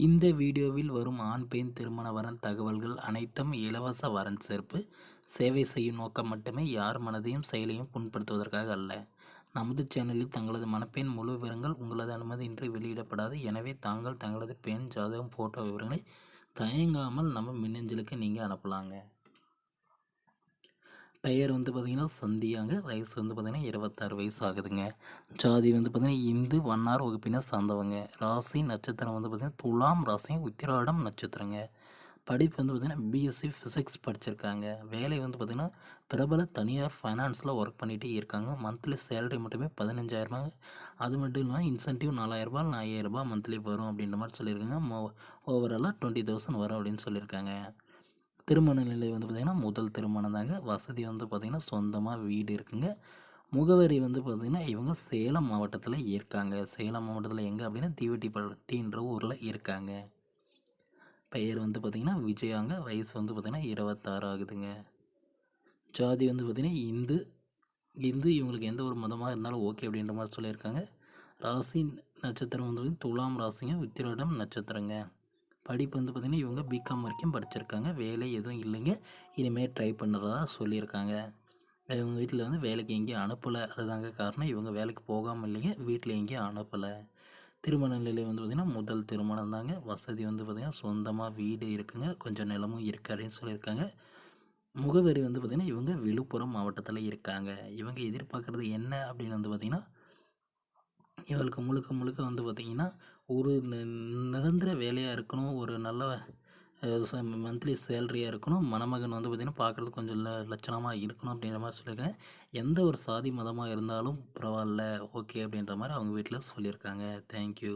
இந்த வீடியோவில் வரும் ஆண் பெண் திருமண வரன் தகவல்கள் அனைத்தும் இலவச வரன் சேர்ப்பு சேவை செய்யும் நோக்கம் மட்டுமே, யார் மனதையும் செயலையும் புண்படுத்துவதற்காக அல்ல. நமது சேனலில் தங்களது மணப்பெண் முழு விவரங்கள் உங்களது அனுமதியின்றி வெளியிடப்படாது. எனவே தாங்கள் தங்களது பெண் ஜாதகம் போட்டோ விவரங்களை தயங்காமல் நம்ம மின்னஞ்சலுக்கு நீங்கள் அனுப்பலாங்க. பெயர் பார்த்திங்கன்னா சந்தியாங்க. வயசு பார்த்திங்கன்னா 26 வயசு ஆகுதுங்க. ஜாதி பார்த்திங்கன்னா இந்து வண்ணார் வகுப்பினர் சார்ந்தவங்க. ராசி நட்சத்திரம் பார்த்திங்கன்னா துலாம் ராசி உத்திராடம் நட்சத்திரங்க. படிப்பு பார்த்திங்கன்னா பிஎஸ்சி ஃபிசிக்ஸ் படிச்சிருக்காங்க. வேலை பார்த்திங்கன்னா பிரபல தனியார் ஃபைனான்ஸில் ஒர்க் பண்ணிகிட்டே இருக்காங்க. மந்த்லி சேலரி மட்டுமே 15,000. அது மட்டும் இல்லாமல் இன்சென்டிவ் 4,000 5,000 மந்த்லி வரும் அப்படின்ற மாதிரி சொல்லியிருக்காங்க. ஓவராலாக 20,000 வரும் அப்படின்னு சொல்லியிருக்காங்க. திருமண நிலை பார்த்திங்கன்னா முதல் திருமணம் தாங்க. வசதி பார்த்திங்கன்னா சொந்தமாக வீடு இருக்குங்க. முகவரி பார்த்திங்கன்னா இவங்க சேலம் மாவட்டத்தில் இருக்காங்க. சேலம் மாவட்டத்தில் எங்கே அப்படின்னா தீவட்டிப்பட்டின்ற ஊரில் இருக்காங்க. பெயர் பார்த்திங்கன்னா விஜயாங்க. வயசு பார்த்திங்கன்னா 26 ஆகுதுங்க. ஜாதி பார்த்திங்கன்னா இந்து இவங்களுக்கு எந்த ஒரு மதமாக இருந்தாலும் ஓகே அப்படின்ற மாதிரி சொல்லியிருக்காங்க. ராசி நட்சத்திரம் துலாம் ராசிங்க. உத்திராடம் நட்சத்திரங்க. படிப்பு பார்த்திங்கன்னா இவங்க பிகாம் வரைக்கும் படிச்சிருக்காங்க. வேலை எதுவும் இல்லைங்க. இனிமேல் ட்ரை பண்ணுறதா சொல்லியிருக்காங்க. இவங்க வீட்டில் வேலைக்கு எங்கேயும் அனுப்பலை. அதுதாங்க காரணம். இவங்க வேலைக்கு போகாமல் இல்லைங்க, வீட்டில் எங்கேயும் அனுப்பலை. திருமண நிலை பார்த்திங்கன்னா முதல் திருமணம் தாங்க. வசதி பார்த்திங்கன்னா சொந்தமாக வீடு இருக்குங்க. கொஞ்சம் நிலமும் இருக்குது அப்படின்னு சொல்லியிருக்காங்க. முகவரி பார்த்திங்கன்னா இவங்க விழுப்புரம் மாவட்டத்தில் இருக்காங்க. இவங்க எதிர்பார்க்குறது என்ன அப்படின்னு பார்த்திங்கன்னா இவளுக்கு முழுக்க பார்த்திங்கன்னா ஒரு நிரந்தர வேலையாக இருக்கணும். ஒரு நல்ல மந்த்லி சேலரியாக இருக்கணும். மணமகன் பார்த்திங்கன்னா பார்க்குறதுக்கு கொஞ்சம் லட்சணமாக இருக்கணும் அப்படின்ற மாதிரி சொல்லியிருக்காங்க. எந்த ஒரு சாதி மதமாக இருந்தாலும் பரவாயில்ல, ஓகே அப்படின்ற மாதிரி அவங்க வீட்டில் சொல்லியிருக்காங்க. தேங்க்யூ.